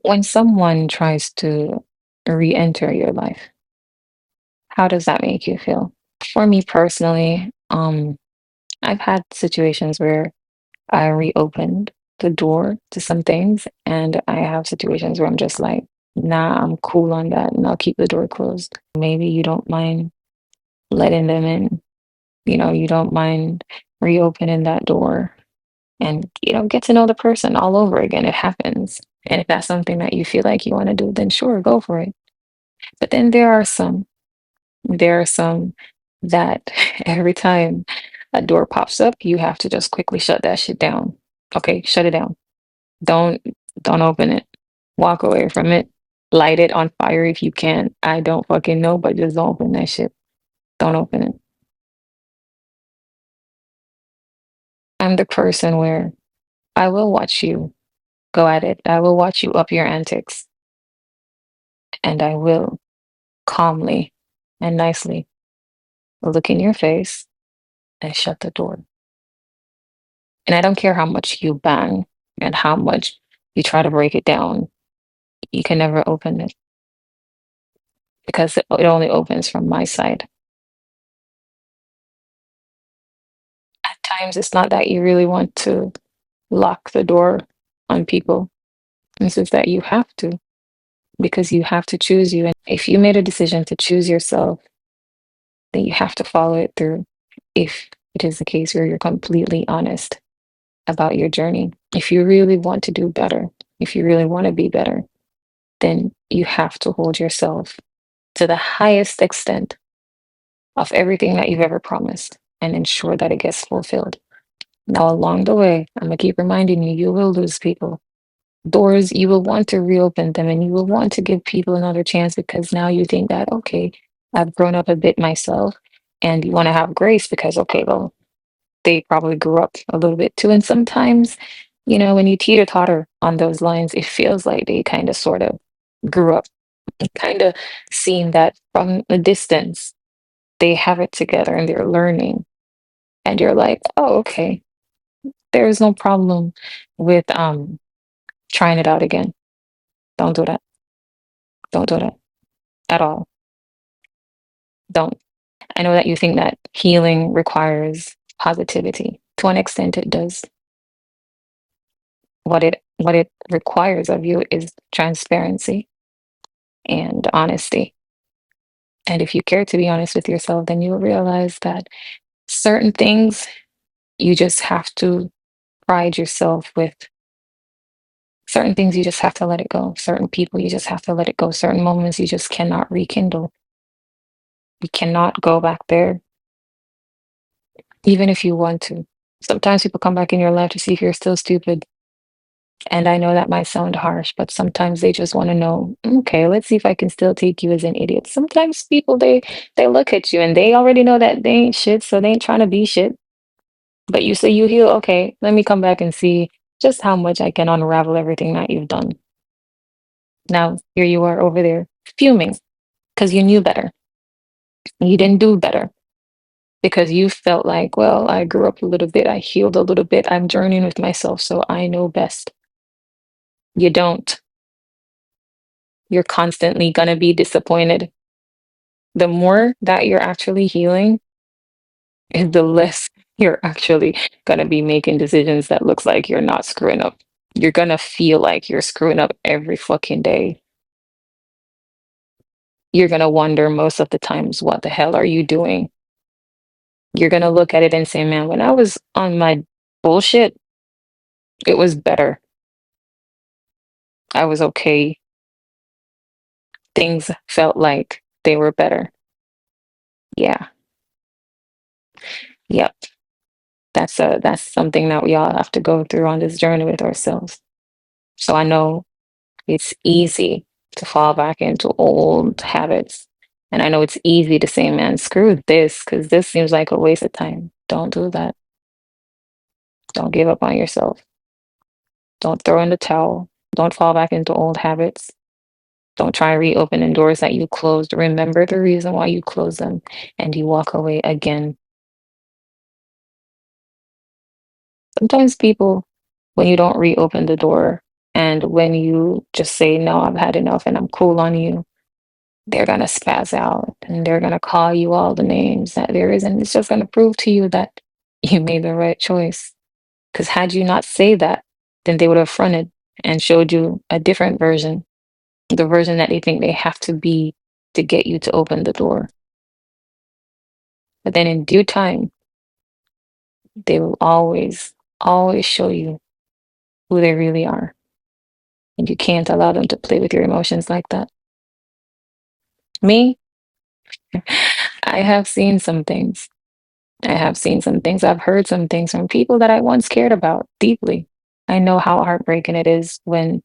When someone tries to re-enter your life, how does that make you feel? For me personally, I've had situations where I reopened the door to some things, and I have situations where I'm just like, nah, I'm cool on that, and I'll keep the door closed. Maybe you don't mind letting them in, you don't mind reopening that door and, get to know the person all over again. It happens. And if that's something that you feel like you want to do, then sure, go for it. But then there are some that every time a door pops up, you have to just quickly shut that shit down. Okay, shut it down. Don't don't open it. Walk away from it. Light it on fire if you can. I don't fucking know, but just don't open that shit. Don't open it. I'm the person where I will watch you go at it. I will watch you up your antics, and I will calmly and nicely look in your face and shut the door. And I don't care how much you bang and how much you try to break it down, you can never open it because it only opens from my side. At times, it's not that you really want to lock the door on people, it's just that you have to because you have to choose you. And if you made a decision to choose yourself, then you have to follow it through. If it is the case where you're completely honest about your journey, if you really want to do better, if you really want to be better, then you have to hold yourself to the highest extent of everything that you've ever promised and ensure that it gets fulfilled. Now, along the way, I'm going to keep reminding you, you will lose people. Doors, you will want to reopen them and you will want to give people another chance because now you think that, okay, I've grown up a bit myself and you want to have grace because, okay, well, they probably grew up a little bit too. And sometimes, when you teeter totter on those lines, it feels like they kind of sort of grew up, kind of seeing that from a distance, they have it together and they're learning. And you're like, oh, okay, there's no problem with trying it out again. Don't do that. Don't do that at all. Don't. I know that you think that healing requires positivity. To an extent, it does. What it requires of you is transparency and honesty. And if you care to be honest with yourself, then you'll realize that certain things you just have to pride yourself with. Certain things you just have to let it go. Certain people you just have to let it go. Certain moments you just cannot rekindle. You cannot go back there, even if you want to. Sometimes people come back in your life to see if you're still stupid. And I know that might sound harsh, but sometimes they just want to know, okay, let's see if I can still take you as an idiot. Sometimes people they look at you and they already know that they ain't shit, so they ain't trying to be shit. But you say you heal, okay, let me come back and see just how much I can unravel everything that you've done. Now here you are over there fuming because you knew better. You didn't do better because you felt like, well, I grew up a little bit, I healed a little bit, I'm journeying with myself, so I know best. You don't. You're constantly gonna be disappointed. The more that you're actually healing, is the less you're actually gonna be making decisions that looks like you're not screwing up. You're gonna feel like you're screwing up every fucking day. You're gonna wonder most of the times, what the hell are you doing? You're gonna look at it and say, man, when I was on my bullshit, it was better. I was okay. Things felt like they were better. Yeah. Yep. That's something that we all have to go through on this journey with ourselves. So I know it's easy to fall back into old habits. And I know it's easy to say, man, screw this, because this seems like a waste of time. Don't do that. Don't give up on yourself. Don't throw in the towel. Don't fall back into old habits. Don't try reopening doors that you closed. Remember the reason why you closed them and you walk away again. Sometimes people, when you don't reopen the door, And when you just say, no, I've had enough and I'm cool on you, they're going to spaz out and they're going to call you all the names that there is. And it's just going to prove to you that you made the right choice. Because had you not say that, then they would have fronted and showed you a different version, the version that they think they have to be to get you to open the door. But then in due time, they will always, always show you who they really are. And you can't allow them to play with your emotions like that. Me, I have seen some things. I have seen some things. I've heard some things from people that I once cared about deeply. I know how heartbreaking it is when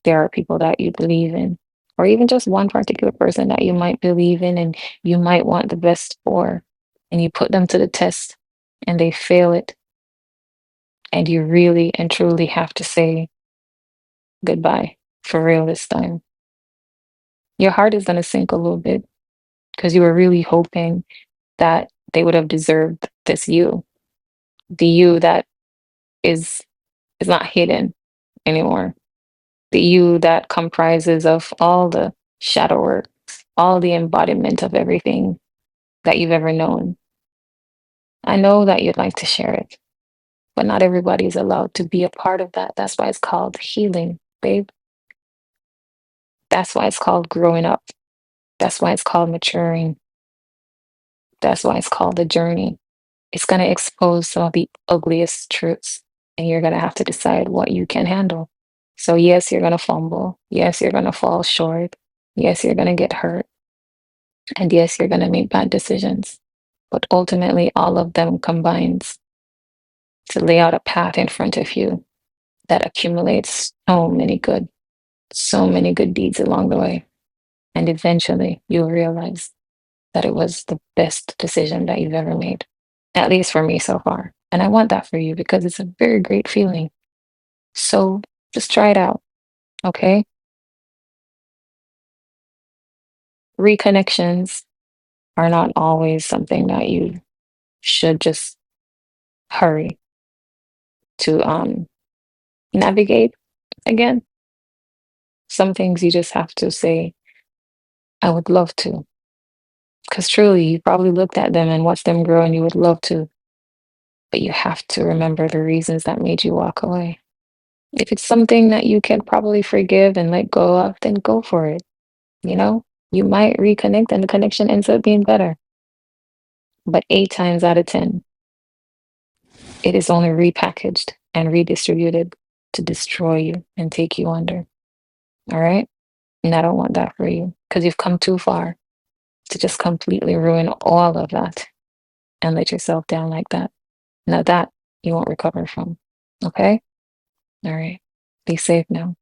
there are people that you believe in, or even just one particular person that you might believe in and you might want the best for, and you put them to the test and they fail it. And you really and truly have to say goodbye for real this time. Your heart is going to sink a little bit because you were really hoping that they would have deserved this you, the you that is is not hidden anymore, the you that comprises of all the shadow work, all the embodiment of everything that you've ever known. I know that you'd like to share it, but not everybody is allowed to be a part of that. That's why it's called healing, babe. That's why it's called growing up. That's why it's called maturing. That's why it's called the journey. It's going to expose some of the ugliest truths, and you're going to have to decide what you can handle. So, yes, you're going to fumble. Yes, you're going to fall short. Yes, you're going to get hurt. And yes, you're going to make bad decisions. But ultimately, all of them combines to lay out a path in front of you that accumulates so many good deeds along the way. And eventually, you'll realize that it was the best decision that you've ever made, at least for me so far. And I want that for you because it's a very great feeling. So just try it out, okay? Reconnections are not always something that you should just hurry to navigate again. Some things you just have to say, I would love to. Because truly, you probably looked at them and watched them grow and you would love to. But you have to remember the reasons that made you walk away. If it's something that you can probably forgive and let go of, then go for it. You know, you might reconnect and the connection ends up being better. But 8 times out of 10, it is only repackaged and redistributed to destroy you and take you under. All right? And I don't want that for you because you've come too far to just completely ruin all of that and let yourself down like that. Now, that you won't recover from. Okay? All right. Be safe now.